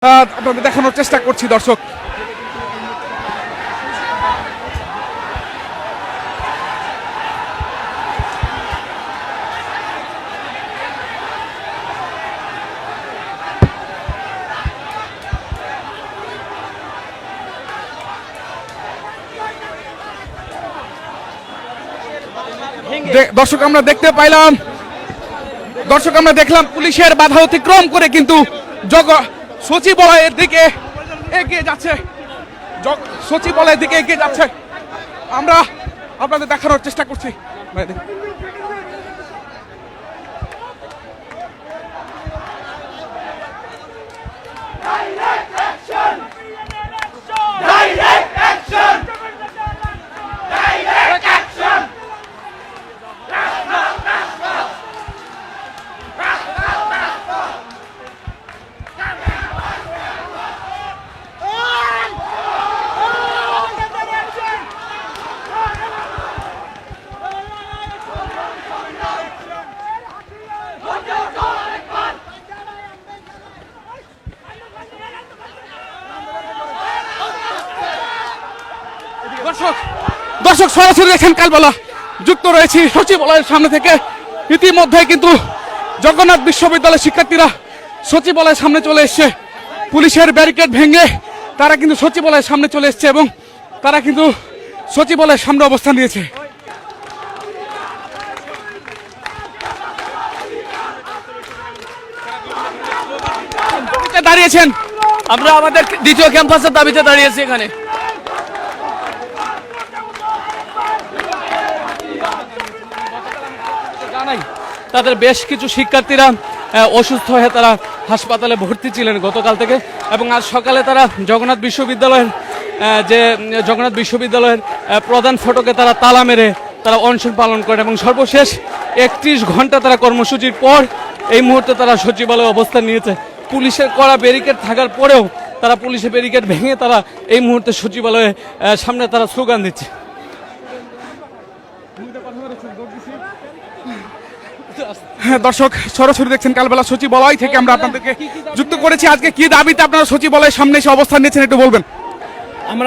আপনাদের দেখানোর চেষ্টা করছি দর্শক। দর্শক আমরা দেখলাম পুলিশের বাধা অতিক্রম করে কিন্তু সচিবালয়ের দিকে এগিয়ে যাচ্ছে। আমরা আপনাদের দেখানোর চেষ্টা করছি। দর্শক সরাসরি দেখেন কালবেলা যুক্ত রয়েছি সচিবালয়ের সামনে থেকে। ইতিমধ্যে কিন্তু জগন্নাথ বিশ্ববিদ্যালয়ের শিক্ষার্থীরা সচিবালয়ের সামনে চলে এসছে। পুলিশের ব্যারিকেড ভেঙে তারা কিন্তু সচিবালয়ের সামনে চলে এসছে এবং তারা কিন্তু সচিবালয়ের সামনে অবস্থান নিয়েছে। দাঁড়িয়েছেন, আমরা আমাদের দ্বিতীয় ক্যাম্পাসের দাবিতে দাঁড়িয়েছি এখানে। তাদের বেশ কিছু শিক্ষার্থীরা অসুস্থ হয়ে তারা হাসপাতালে ভর্তি ছিলেন গতকাল থেকে, এবং আজ সকালে তারা জগন্নাথ বিশ্ববিদ্যালয়ের প্রধান ফটকে তারা তালা মেরে তারা অনশন পালন করেন এবং সর্বশেষ 31 ঘন্টা তারা কর্মসূচির পর এই মুহূর্তে তারা সচিবালয়ে অবস্থান নিয়েছে। পুলিশের কড়া ব্যারিকেড থাকার পরেও তারা পুলিশের ব্যারিকেড ভেঙে তারা এই মুহূর্তে সচিবালয়ের সামনে তারা স্লোগান দিচ্ছে। দর্শক সরাসরি দেখছেন কালবেলা সচিবালয় থেকে আমরা আপনাদেরকে যুক্ত করেছি। আজকে কি দাবিতে আপনারা সচিবালয়ের সামনে এসে অবস্থান নিয়েছেন একটু বলবেন?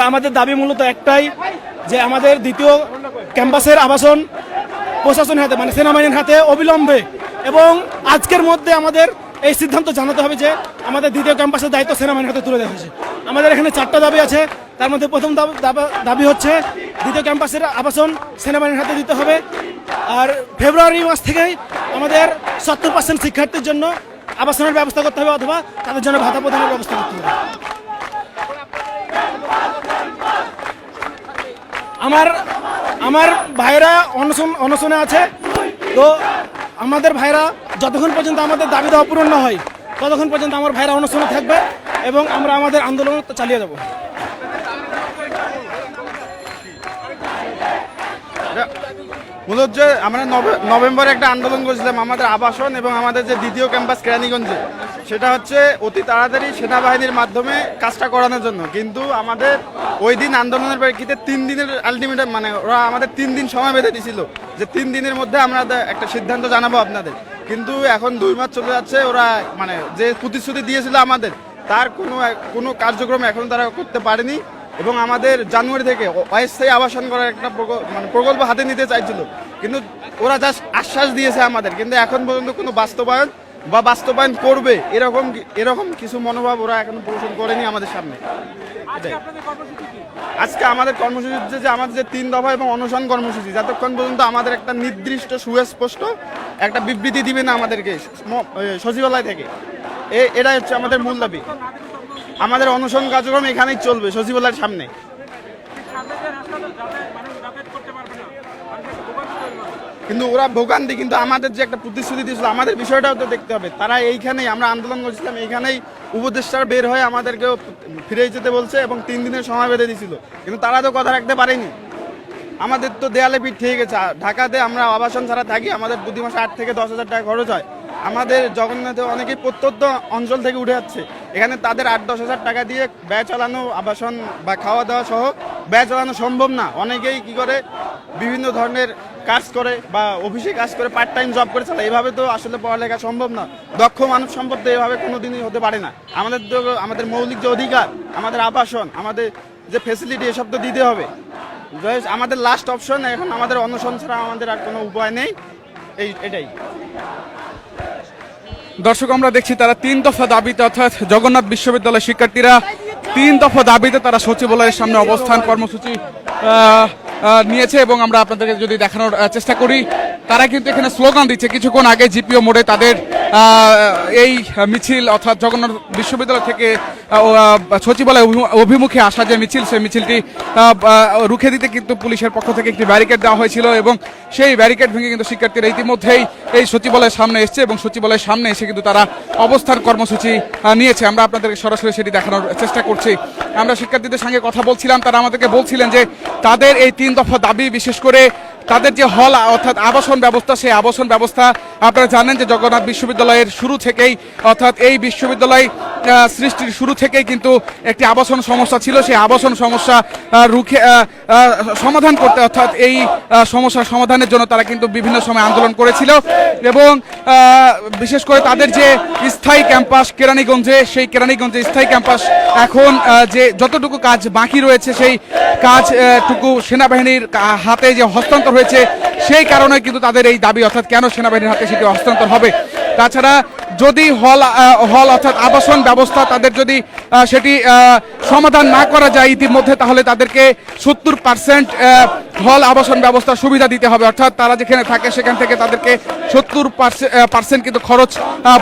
আমাদের দাবি মূলত একটাই, যে আমাদের দ্বিতীয় ক্যাম্পাসের আবাসন প্রশাসনের হাতে, মানে সেনাবাহিনীর হাতে অবিলম্বে এবং আজকের মধ্যে আমাদের এই সিদ্ধান্ত জানাতে হবে যে আমাদের দ্বিতীয় ক্যাম্পাসের দায়িত্ব সেনাবাহিনীর হাতে তুলে দেওয়া হয়েছে। আমাদের এখানে 4টা দাবি আছে, তার মধ্যে প্রথম দাবি হচ্ছে দ্বিতীয় ক্যাম্পাসের আবাসন সেনাবাহিনীর হাতে দিতে হবে। আর ফেব্রুয়ারি মাস থেকেই আমাদের 70% শিক্ষার্থীর জন্য আবাসনের ব্যবস্থা করতে হবে, অথবা তাদের জন্য ভাতা প্রদানের ব্যবস্থা করতে হবে। আমার ভাইরা অনশনে আছে, তো আমাদের ভাইরা যতক্ষণ পর্যন্ত আমাদের দাবি দেওয়া পূরণ না হয় ততক্ষণ পর্যন্ত আমার ভাইরা অনশনে থাকবে এবং আমরা আমাদের আন্দোলন চালিয়ে যাব। মূলত যে আমরা নভেম্বরে একটা আন্দোলন করেছিলাম আমাদের আবাসন এবং আমাদের যে দ্বিতীয় ক্যাম্পাস কেরানীগঞ্জে, সেটা হচ্ছে অতি তাড়াতাড়ি সেনাবাহিনীর মাধ্যমে কাজটা করানোর জন্য। কিন্তু আমাদের ওই দিন আন্দোলনের প্রেক্ষিতে 3 দিনের আলটিমেটাম, মানে ওরা আমাদের 3 দিন সময় বেঁধে দিয়েছিল যে 3 দিনের মধ্যে আমরা একটা সিদ্ধান্ত জানাবো আপনাদের। কিন্তু এখন 2 মাস চলে যাচ্ছে, ওরা মানে যে প্রতিশ্রুতি দিয়েছিল আমাদের তার কোনো কার্যক্রম এখন তারা করতে পারেনি। এবং আমাদের জানুয়ারি থেকে অস্থায়ী আবাসন করার একটা প্রকল্প হাতে নিতে চাইছিল, কিন্তু ওরা জাস্ট আশ্বাস দিয়েছে আমাদের, কিন্তু এখন পর্যন্ত কোনো বাস্তবায়ন করবে এরকম কিছু মনোভাব ওরা এখন পোষণ করেনি আমাদের সামনে। আজকে আমাদের কর্মসূচি যে আমাদের যে 3 দফা এবং অনশন কর্মসূচি, যতক্ষণ পর্যন্ত আমাদের একটা নির্দিষ্ট সুস্পষ্ট একটা বিবৃতি দিবে না আমাদেরকে সচিবালয় থেকে, এটাই হচ্ছে আমাদের মূল দাবি। আমাদের অনশন কার্যক্রম এখানেই চলবে সচিবালয়ের সামনে। কিন্তু ওরা ভোগান্তি, কিন্তু আমাদের যে একটা প্রতিশ্রুতি দিয়েছিল আমাদের বিষয়টাও তো দেখতে হবে। তারা এইখানেই, আমরা আন্দোলন করছিলাম এইখানেই, উপদেষ্টার বের হয়ে আমাদেরকেও ফিরে যেতে বলছে এবং 3 দিনের সময় বেঁধে দিয়েছিল, কিন্তু তারা তো কথা রাখতে পারেনি। আমাদের তো দেয়ালে পিঠ ঠিক গেছে। ঢাকাতে আমরা আবাসন ছাড়া থাকি, আমাদের প্রতি মাসে 8 থেকে 10,000 টাকা খরচ হয়। আমাদের জগন্নাথে অনেকেই প্রত্যন্ত অঞ্চল থেকে উঠে যাচ্ছে, এখানে তাদের 8-10 হাজার টাকা দিয়ে ব্যয় চালানো, আবাসন বা খাওয়া দাওয়া সহ ব্যয় চালানো সম্ভব না। অনেকেই কি করে বিভিন্ন ধরনের কাজ করে বা অফিসে কাজ করে পার্ট টাইম জব করে চালায়, এভাবে তো আসলে পড়ালেখা সম্ভব না। দক্ষ মানব সম্পদ তো এভাবে কোনোদিনই হতে পারে না। আমাদের মৌলিক যে অধিকার, আমাদের আবাসন, আমাদের যে ফেসিলিটি, এসব তো দিতে হবে। আমাদের লাস্ট অপশন এখন, আমাদের অনশন ছাড়া আমাদের আর কোনো উপায় নেই। এটাই দর্শক, আমরা দেখছি তারা 3 দফা দাবিতে, অর্থাৎ জগন্নাথ বিশ্ববিদ্যালয়ের শিক্ষার্থীরা 3 দফা দাবিতে তারা সচিবালয়ের সামনে অবস্থান কর্মসূচি নিয়েছে। এবং আমরা আপনাদেরকে যদি দেখানোর চেষ্টা করি, তারা কিন্তু এখানে স্লোগান দিচ্ছে। কিছুক্ষণ আগে জিপিও মোড়ে তাদের এই মিছিল, অর্থাৎ জগন্নাথ বিশ্ববিদ্যালয় থেকে সচিবালয় অভিমুখে আসা যে মিছিল, সেই মিছিলটি রুখে দিতে কিন্তু পুলিশের পক্ষ থেকে একটি ব্যারিকেড দেওয়া হয়েছিল এবং সেই ব্যারিকেড ভেঙে কিন্তু শিক্ষার্থীরা ইতিমধ্যেই এই সচিবালয়ের সামনে এসছে এবং সচিবালয়ের সামনে এসে কিন্তু তারা অবস্থান কর্মসূচি নিয়েছে। আমরা আপনাদেরকে সরাসরি সেটি দেখানোর চেষ্টা করছি। আমরা শিক্ষার্থীদের সঙ্গে কথা বলছিলাম, তারা আমাদেরকে বলছিলেন যে তাদের এই 3 দফা দাবি, বিশেষ করে তাদের যে হল অর্থাৎ আবাসন ব্যবস্থা, সেই আবাসন ব্যবস্থা আপনারা জানেন যে জগন্নাথ বিশ্ববিদ্যালয়ের শুরু থেকেই, অর্থাৎ এই বিশ্ববিদ্যালয় সৃষ্টির শুরু থেকেই কিন্তু একটি আবাসন সমস্যা ছিল। সেই আবাসন সমস্যা রুখে সমাধান করতে, অর্থাৎ এই সমস্যার সমাধানের জন্য তারা কিন্তু বিভিন্ন সময় আন্দোলন করেছিল এবং বিশেষ করে তাদের যে স্থায়ী ক্যাম্পাস কেরানীগঞ্জে, সেই কেরানীগঞ্জে স্থায়ী ক্যাম্পাস এখন যে যতটুকু কাজ বাকি রয়েছে, সেই কাজটুকু সেনাবাহিনীর হাতে যে হস্তান্তর হয়েছে, সেই কারণে কিন্তু তাদের এই দাবি, অর্থাৎ কেন সেনাবাহিনীর হাতে সেটি হস্তান্তর হবে। তাছাড়া যদি হল অর্থাৎ আবাসন ব্যবস্থা তাদের যদি সেটি সমাধান না করা যায় ইতিমধ্যে, তাহলে তাদেরকে 70% হল আবাসন ব্যবস্থা সুবিধা দিতে হবে। অর্থাৎ তারা যেখানে থাকে সেখান থেকে তাদেরকে 70% কিন্তু খরচ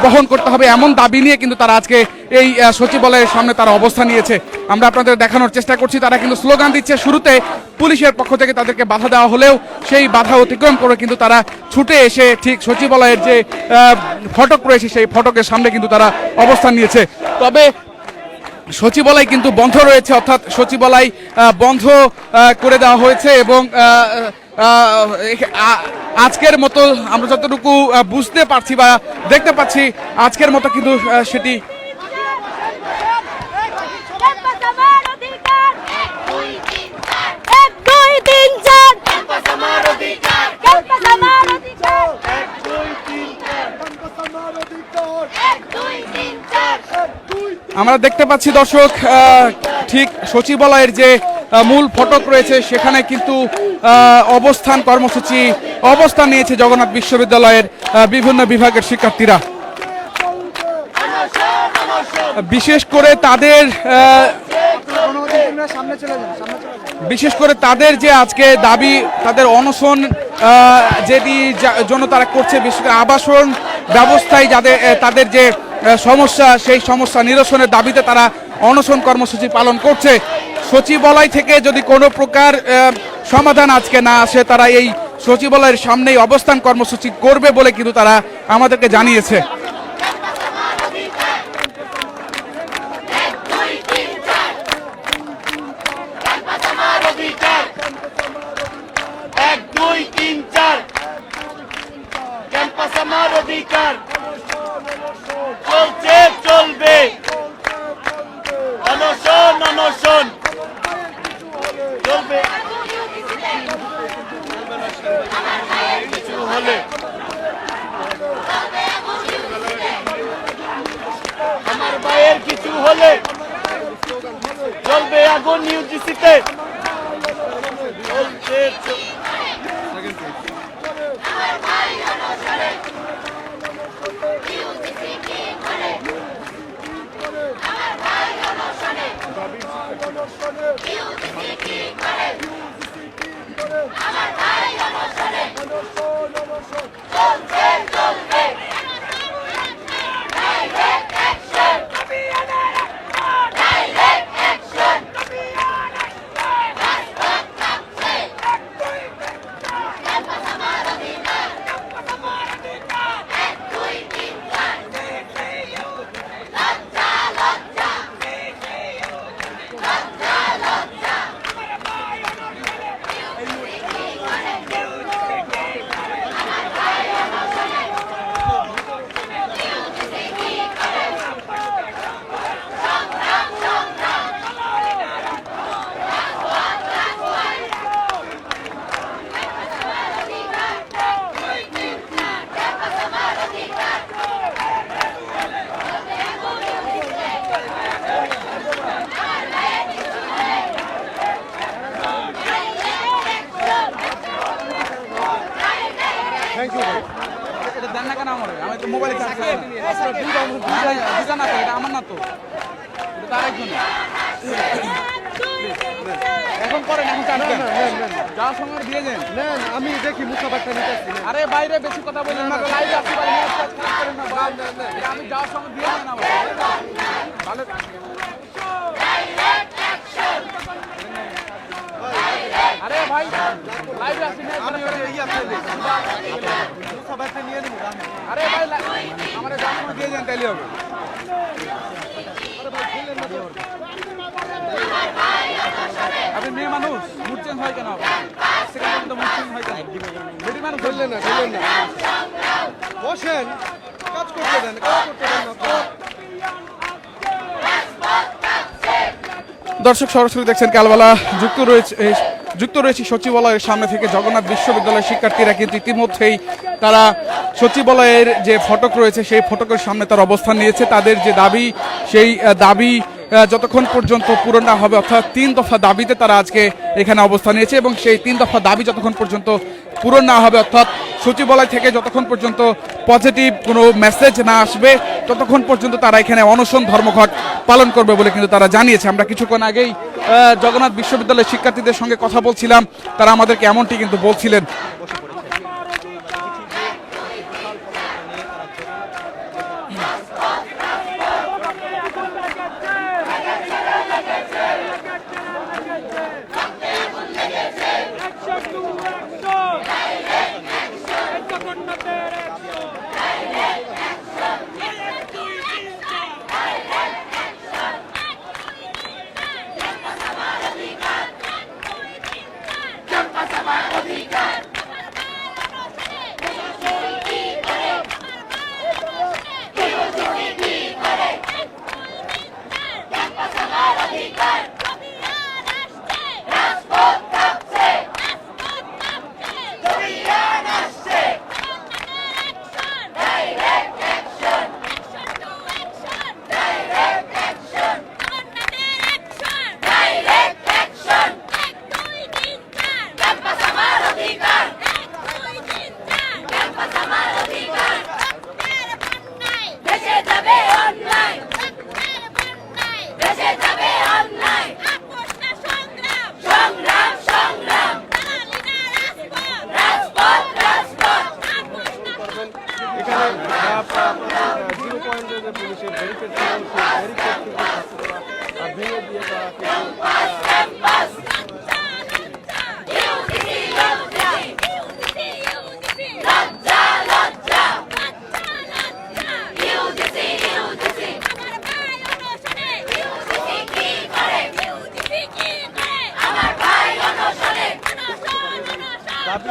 বহন করতে হবে। এমন দাবি নিয়ে কিন্তু তারা আজকে এই সচিবালয়ের সামনে তারা অবস্থান নিয়েছে। আমরা আপনাদের দেখানোর চেষ্টা করছি, তারা কিন্তু স্লোগান দিচ্ছে। শুরুতে পুলিশের পক্ষ থেকে তাদেরকে বাধা দেওয়া হলেও সেই বাধা অতিক্রম করে কিন্তু তারা ছুটে এসে ঠিক সচিবালয়ের যে ফটক রয়েছে, সেই ফটকের সামনে কিন্তু তারা অবস্থান নিয়েছে। তবে সচিবালয় কিন্তু বন্ধ রয়েছে, অর্থাৎ সচিবালয় বন্ধ করে দেওয়া হয়েছে এবং আজকের মতো আমরা যতটুকু বুঝতে পারছি বা দেখতে পাচ্ছি, আজকের মতো কিন্তু সেটি আমরা দেখতে পাচ্ছি। দর্শক, ঠিক সচিবালয়ের যে মূল ফটক রয়েছে, সেখানে কিন্তু অবস্থান নিয়েছে জগন্নাথ বিশ্ববিদ্যালয়ের বিভিন্ন বিভাগের শিক্ষার্থীরা। বিশেষ করে তাদের যে আজকে দাবি, তাদের অনশন যেটি জন্য তারা করছে, বিশেষ করে আবাসন ব্যবস্থায় তাদের যে সমস্যা, সেই সমস্যা নিরসনের দাবিতে তারা অনশন কর্মসূচি পালন করছে। সচিবালয় থেকে যদি কোনো প্রকার সমাধান আজকে না আসে, তারা এই সচিবালয়ের সামনেই অবস্থান কর্মসূচি করবে বলে কিন্তু তারা আমাদেরকে জানিয়েছে। চলবে অনশন চলবে। কিছু হলে আমার ভাইয়ের কিছু হলে চলবে আগুন ইউজিসিতে চলছে। মোবাইলে না তো, এটা আমার না তো, এটা তার একজনের। এখন করেন, এখন চান যাওয়ার সময় দিয়ে যান। আমি দেখি মুসাফারটা নিতে আসছি। আরে বাইরে বেশি কথা বলেন না, লাইভে আসতে পারি না, খারাপ করেন না ভাই। এটা আমি যাওয়ার সময় দিয়ে যান আমার ভালো। আরে ভাই লাইভে আসি না, মুসাফারটা নিয়ে নিব। আরে ভাই আমার যাওয়ার সময় দিয়ে যান, তাইলে হবে। আপনি মেয়ে মানুষ, মুড চেঞ্জ হয় কেন? সেকেন্ড মুড চেঞ্জ হয় কেন? বেটি মানুষ বললেন না বসেন, কাজ করতে দেন, কাজ করতে দেন না। দর্শক সরাসরি দেখছেন কালবেলা যুক্ত রয়েছে সচিবালয়ের সামনে থেকে। জগন্নাথ বিশ্ববিদ্যালয়ের শিক্ষার্থীরা কিন্তু ইতিমধ্যেই তারা সচিবালয়ের যে ফটক রয়েছে সেই ফটকের সামনে তার অবস্থান নিয়েছে। তাদের যে দাবি, সেই দাবি যতক্ষণ পর্যন্ত পূরণ না হবে, অর্থাৎ 3 দফা দাবিতে তারা আজকে এখানে অবস্থান নিয়েছে, এবং সেই 3 দফা দাবি যতক্ষণ পর্যন্ত পূরণ না হবে, অর্থাৎ সচিবালয় থেকে যতক্ষণ পর্যন্ত পজিটিভ কোনো মেসেজ না আসবে, ততক্ষণ পর্যন্ত তারা এখানে অনশন ধর্মঘট পালন করবে বলে কিন্তু তারা জানিয়েছে। আমরা কিছুক্ষণ আগেই জগন্নাথ বিশ্ববিদ্যালয়ের শিক্ষার্থীদের সঙ্গে কথা বলছিলাম, তারা আমাদেরকে এমনটি কিন্তু বলছিলেন। দাবি